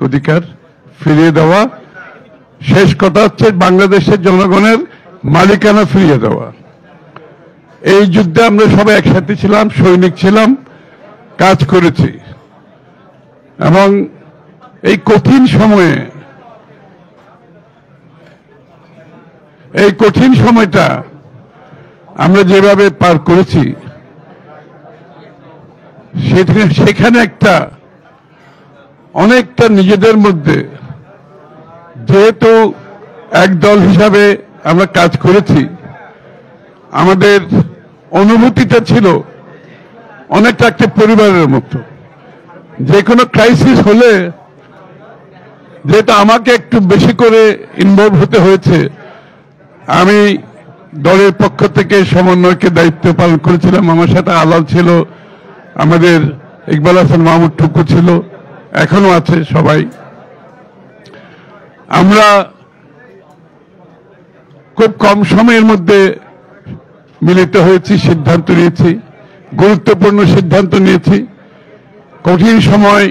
অধিকার ফিরিয়ে দেওয়া, শেষ কথা হচ্ছে বাংলাদেশের জনগণের মালিকানা ফিরিয়ে দেওয়া। এই যুদ্ধে আমরা সবাই একসাথে ছিলাম, সৈনিক ছিলাম, কাজ করেছি এবং এই কঠিন সময়টা আমরা যেভাবে পার করেছি সেখানে অনেকটা নিজেদের মধ্যে, যেহেতু এক দল হিসাবে আমরা কাজ করেছি, আমাদের অনুভূতিটা ছিল অনেকটা একটা পরিবারের মতো। যে কোনো ক্রাইসিস হলে, যেটা আমাকে একটু বেশি করে ইনভলভ হতে হয়েছে, আমি দলের পক্ষ থেকে সমন্বয়কে দায়িত্ব পালন করেছিলাম। আমার সাথে আলাল ছিল, আমাদের ইকবাল হাসান মাহমুদ টুকু ছিল, এখনো আছে সবাই। আমরা খুব কম সময়ের মধ্যে মিলিত হয়েছি, সিদ্ধান্ত নিয়েছি, গুরুত্বপূর্ণ সিদ্ধান্ত নিয়েছি। কঠিন সময়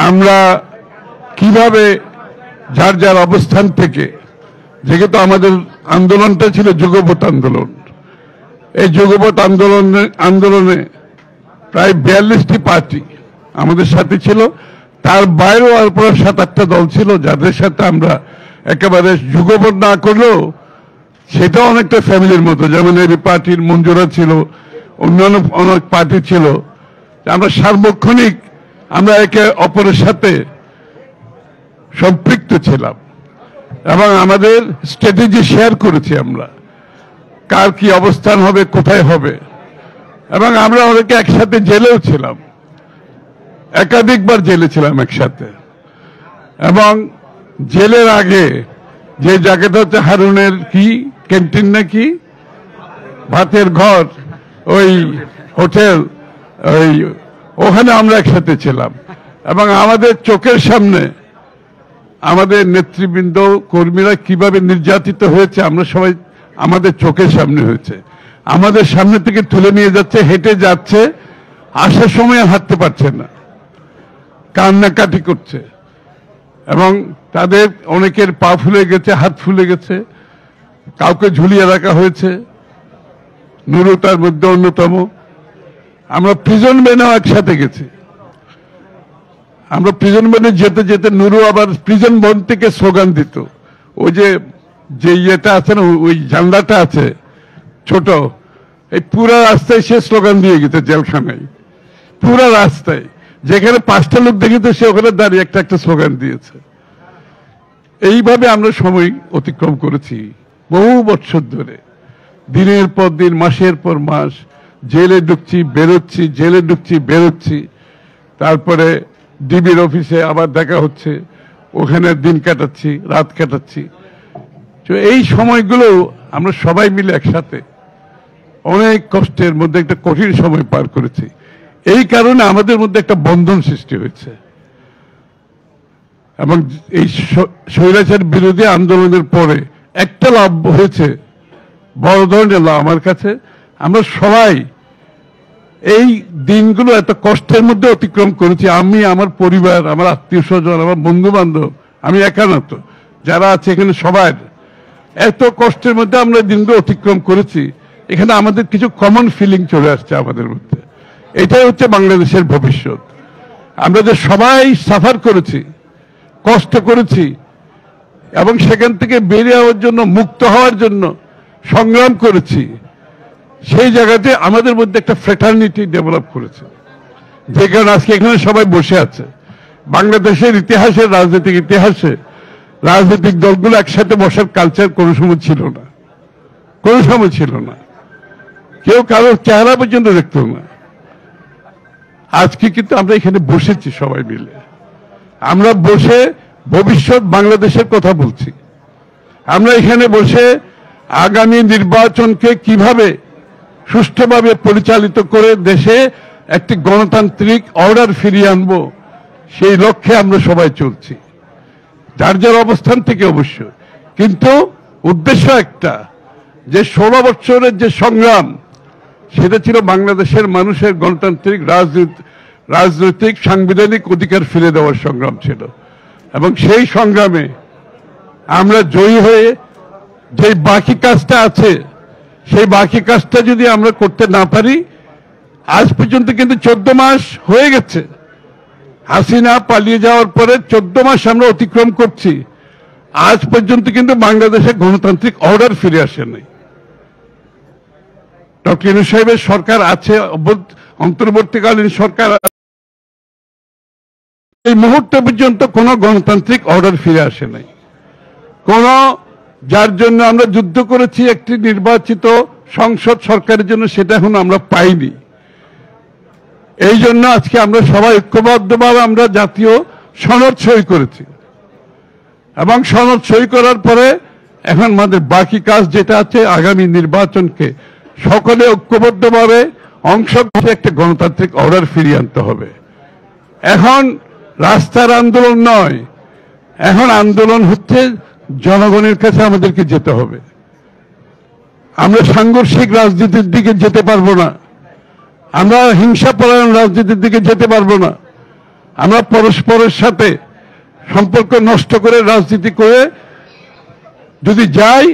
আমরা কিভাবে যার যার অবস্থান থেকে, যেহেতু আমাদের আন্দোলনটা ছিল যুগপৎ আন্দোলন, এই যুগপৎ আন্দোলনে প্রায় 42টি পার্টি আমাদের সাথে ছিল, তার বাইরেও আর 7-8টা দল ছিল যাদের সাথে আমরা একেবারে যুগপৎ না করলেও সেটাও অনেকটা ফ্যামিলির মতো। যেমন এবি পার্টির মঞ্জুরা ছিল, অন্যান্য অনেক পার্টি ছিল। আমরা সার্বক্ষণিক আমরা একে অপরের সাথে সম্পৃক্ত ছিলাম এবং আমাদের স্ট্র্যাটেজি শেয়ার করেছি। আমরা কার কি অবস্থান হবে, কোথায় হবে, এবং আমরা অনেকে একসাথে জেলেও ছিলাম, একাধিকবার জেলে ছিলাম একসাথে। এবং জেলের আগে যে জায়গাটা হচ্ছে হারুনের কি ক্যান্টিন নাকি ভাতের ঘর, ওই হোটেল, ওখানে আমরা একসাথে ছিলাম এবং আমাদের চোখের সামনে আমাদের নেতৃবৃন্দ, কর্মীরা কিভাবে নির্যাতিত হয়েছে আমরা সবাই, আমাদের চোখের সামনে হয়েছে। আমাদের সামনে থেকে তুলে নিয়ে যাচ্ছে, হেঁটে যাচ্ছে, আসার সময় হাঁটতে পারছে না, কান্নাকাটি করছে এবং তাদের অনেকের পা ফুলে গেছে, হাত ফুলে গেছে, কাউকে ঝুলিয়ে রাখা হয়েছে, নুরু তার মধ্যে অন্যতম। আমরা প্রিজন ভ্যানেও একসাথে গেছি। আমরা প্রিজন ভ্যানে যেতে যেতে নুরু আবার প্রিজন ভ্যান থেকে স্লোগান দিত। ওই যে ইয়েটা আছে না, ওই জানলাটা আছে ছোট, এই পুরা রাস্তায় সে স্লোগান দিয়ে গেছে জেলখানায়, পুরা রাস্তায়। যেখানে 5টা লোক দেখেছে সে ওখানে দাঁড়িয়ে একটা স্লোগান দিয়েছে। এইভাবে আমরা সময় অতিক্রম করেছি বহু বছর ধরে, দিনের পর দিন, মাসের পর মাস, জেলে ঢুকছি বেরোচ্ছি, জেলে ঢুকছি বেরোচ্ছি, তারপরে ডিবির অফিসে আবার দেখা হচ্ছে, ওখানে দিন কাটাচ্ছি, রাত কাটাচ্ছি। তো এই সময়গুলো আমরা সবাই মিলে একসাথে অনেক কষ্টের মধ্যে একটা কঠিন সময় পার করেছি। এই কারণে আমাদের মধ্যে একটা বন্ধন সৃষ্টি হয়েছে এবং এই স্বৈরাচার বিরোধী আন্দোলনের পরে একটা লাভ হয়েছে, বড় ধরনের লাভ আমার কাছে। আমরা সবাই এই দিনগুলো এত কষ্টের মধ্যে অতিক্রম করেছি। আমি, আমার পরিবার, আমার আত্মীয় স্বজন, আমার বন্ধু বান্ধব, আমি একা না তো, যারা আছে এখানে সবাই এত কষ্টের মধ্যে আমরা দিনগুলো অতিক্রম করেছি। এখানে আমাদের কিছু কমন ফিলিং চলে আসছে আমাদের মধ্যে। এটাই হচ্ছে বাংলাদেশের ভবিষ্যৎ। আমরা যে সবাই সাফার করেছি, কষ্ট করেছি এবং সেখান থেকে বেরিয়ে হওয়ার জন্য, মুক্ত হওয়ার জন্য সংগ্রাম করেছি, সেই জায়গাতে আমাদের মধ্যে একটা ফ্র্যাটার্নিটি ডেভেলপ করেছে, যে কারণে আজকে এখানে সবাই বসে আছে। বাংলাদেশের ইতিহাসে, রাজনৈতিক ইতিহাসে রাজনৈতিক দলগুলো একসাথে বসার কালচার কোনো সময় ছিল না, কোনো সময় ছিল না। কেউ কারোর চেহারা পর্যন্ত দেখত না। আজকে কিন্তু আমরা এখানে বসেছি সবাই মিলে, আমরা বসে ভবিষ্যৎ বাংলাদেশের কথা বলছি। আমরা এখানে বসে আগামী নির্বাচনকে কিভাবে সুষ্ঠুভাবে পরিচালিত করে দেশে একটি গণতান্ত্রিক অর্ডার ফিরিয়ে আনবো, সেই লক্ষ্যে আমরা সবাই চলছি, যার যার অবস্থান থেকে অবশ্য। কিন্তু উদ্দেশ্য একটা, যে 16 বছরের যে সংগ্রাম, সেটা ছিল বাংলাদেশের মানুষের গণতান্ত্রিক রাজনীতি রাজনৈতিক সাংবিধানিক অধিকার ফিরে দেওয়ার সংগ্রাম ছিল এবং সেই সংগ্রামে আমরা জয়ী হয়ে যে বাকি কাজটা আছে সেই বাকি কাজটা যদি আমরা করতে না পারি, আজ পর্যন্ত কিন্তু 14 মাস হয়ে গেছে, হাসিনা পালিয়ে যাওয়ার পরে 14 মাস আমরা অতিক্রম করছি, আজ পর্যন্ত কিন্তু বাংলাদেশে গণতান্ত্রিক অর্ডার ফিরে আসে নাই। ডক্টর ইউনূস সাহেবের সরকার আছে, অন্তর্বর্তীকালীন সরকার, এই মুহূর্তে পর্যন্ত কোন গণতান্ত্রিক অর্ডার ফিরে আসে নাই। কোন যার জন্য আমরা যুদ্ধ করেছি একটি নির্বাচিত সংসদ সরকারের জন্য, সেটা এখন আমরা পাইনি। এই জন্য আজকে আমরা সবাই ঐক্যবদ্ধভাবে আমরা জাতীয় সনদ সই করেছি এবং সনদ সই করার পরে এখন আমাদের বাকি কাজ যেটা আছে, আগামী নির্বাচনকে সকলে ঐক্যবদ্ধভাবে অংশগ্রহণে একটা গণতান্ত্রিক অর্ডার ফিরিয়ে আনতে হবে। এখন রাস্তার আন্দোলন নয়, এখন আন্দোলন হচ্ছে জনগণের কাছে আমাদেরকে যেতে হবে। আমরা সাংঘর্ষিক রাজনীতির দিকে যেতে পারবো না, আমরা হিংসাপরায়ণ রাজনীতির দিকে যেতে পারবো না, আমরা পরস্পরের সাথে সম্পর্ক নষ্ট করে রাজনীতি করে যদি যাই,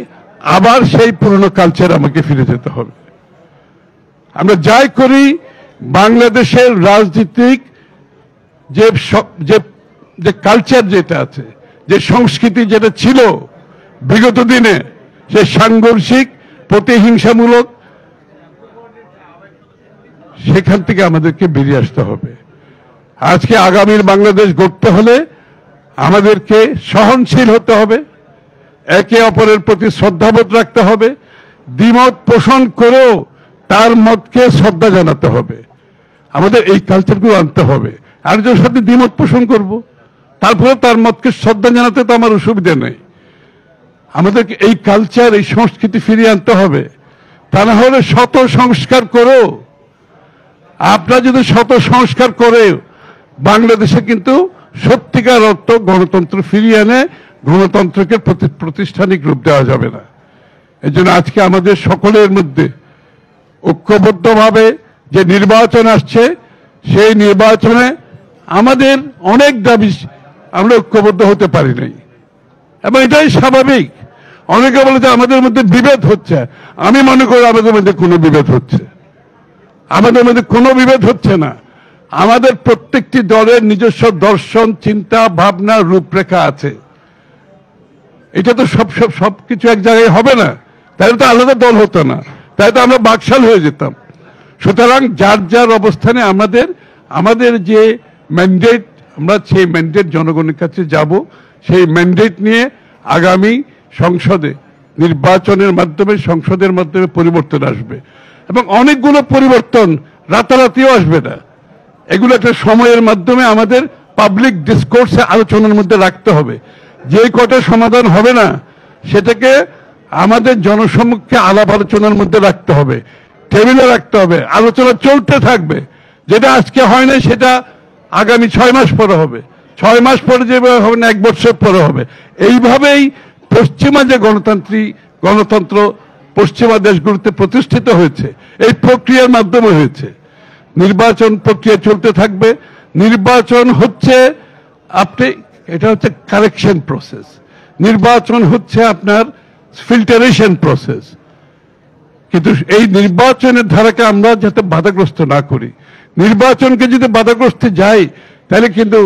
আবার সেই পুরনো কালচার আমাকে ফিরে যেতে হবে। আমরা যাই করি, বাংলাদেশের রাজনীতিক যে কালচার যেটা আছে, যে সংস্কৃতি যেটা ছিল বিগত দিনে, সে সাংঘর্ষিক প্রতিহিংসামূলক, সেখান থেকে আমাদেরকে বেরিয়ে আসতে হবে। আজকে আগামীর বাংলাদেশ গড়তে হলে আমাদেরকে সহনশীল হতে হবে, একে অপরের প্রতি শ্রদ্ধাবোধ রাখতে হবে, দ্বিমত পোষণ করেও তার মতকে শ্রদ্ধা জানাতে হবে। আমাদের এই কালচারগুলো আনতে হবে। আরেকজনের সাথে দ্বিমত পোষণ করব, তারপরে তার মতকে শ্রদ্ধা জানাতে তো আমার অসুবিধা নেই। আমাদেরকে এই কালচার, এই সংস্কৃতি ফিরিয়ে আনতে হবে। তা না হলে শত সংস্কার করেও, আপনারা যদি শত সংস্কার করে বাংলাদেশে কিন্তু সত্যিকার অর্থ গণতন্ত্র ফিরিয়ে এনে গণতন্ত্রকে প্রাতিষ্ঠানিক রূপ দেওয়া যাবে না। এই জন্য আজকে আমাদের সকলের মধ্যে ঐক্যবদ্ধভাবে যে নির্বাচন আসছে, সেই নির্বাচনে আমাদের অনেক দাবি আমরা ঐক্যবদ্ধ হতে পারি নাই এবং এটাই স্বাভাবিক। অনেকে বলে যে আমাদের মধ্যে বিভেদ হচ্ছে, আমি মনে করি আমাদের মধ্যে কোনো বিভেদ হচ্ছে, আমাদের মধ্যে কোনো বিভেদ হচ্ছে না। আমাদের প্রত্যেকটি দলের নিজস্ব দর্শন, চিন্তা, ভাবনা, রূপরেখা আছে। এটা তো সবকিছু এক জায়গায় হবে না, তাহলে তো আলাদা দল হতো না, তাই তো আমরা বাকশাল হয়ে যেতাম। সুতরাং যার যার অবস্থানে আমাদের যে ম্যান্ডেট, আমরা সেই ম্যান্ডেট জনগণের কাছে যাব, সেই ম্যান্ডেট নিয়ে আগামী সংসদে নির্বাচনের মাধ্যমে, সংসদের মাধ্যমে পরিবর্তন আসবে এবং অনেকগুলো পরিবর্তন রাতারাতিও আসবে না। এগুলো একটা সময়ের মাধ্যমে আমাদের পাবলিক ডিসকোর্সে আলোচনার মধ্যে রাখতে হবে। যে কটা সমাধান হবে না, সেটাকে আমাদের জনসম্মুখে আলাপ আলোচনার মধ্যে রাখতে হবে, টেবিলে রাখতে হবে, আলোচনা চলতে থাকবে। যেটা আজকে হয় না, সেটা আগামী 6 মাস পরে হবে, 6 মাস পরে যে হবে না, 1 বছর পরে হবে। এইভাবেই পশ্চিমা যে গণতন্ত্র পশ্চিমা দেশগুলোতে প্রতিষ্ঠিত হয়েছে, এই প্রক্রিয়ার মাধ্যমে হয়েছে। নির্বাচন প্রক্রিয়া চলতে থাকবে। নির্বাচন হচ্ছে এটা হচ্ছে কারেকশন প্রসেস, নির্বাচন হচ্ছে আপনার ফিল্টারেশন প্রসেস। কিন্তু এই নির্বাচনের ধারাকে আমরা যাতে বাধাগ্রস্ত না করি, নির্বাচনকে যদি বাধাগ্রস্ত যাই, তাহলে কিন্তু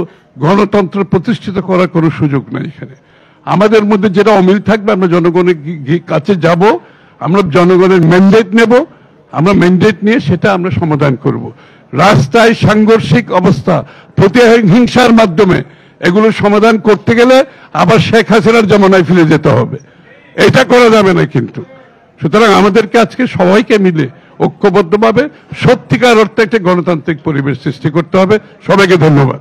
গণতন্ত্র প্রতিষ্ঠিত করার কোনো সুযোগ নেই। এখানে আমাদের মধ্যে যেটা অমিল থাকবে, আমরা জনগণের কাছে যাব, আমরা জনগণের ম্যান্ডেট নেব, আমরা ম্যান্ডেট নিয়ে সেটা আমরা সমাধান করব। রাস্তায় সাংঘর্ষিক অবস্থা, প্রতিহিংসার মাধ্যমে এগুলো সমাধান করতে গেলে আবার শেখ হাসিনার জমানায় ফিরে যেতে হবে, এটা করা যাবে না কিন্তু। সুতরাং আমাদেরকে আজকে সবাইকে মিলে ঐক্যবদ্ধভাবে সত্যিকার অর্থে একটা গণতান্ত্রিক পরিবেশ সৃষ্টি করতে হবে। সবাইকে ধন্যবাদ।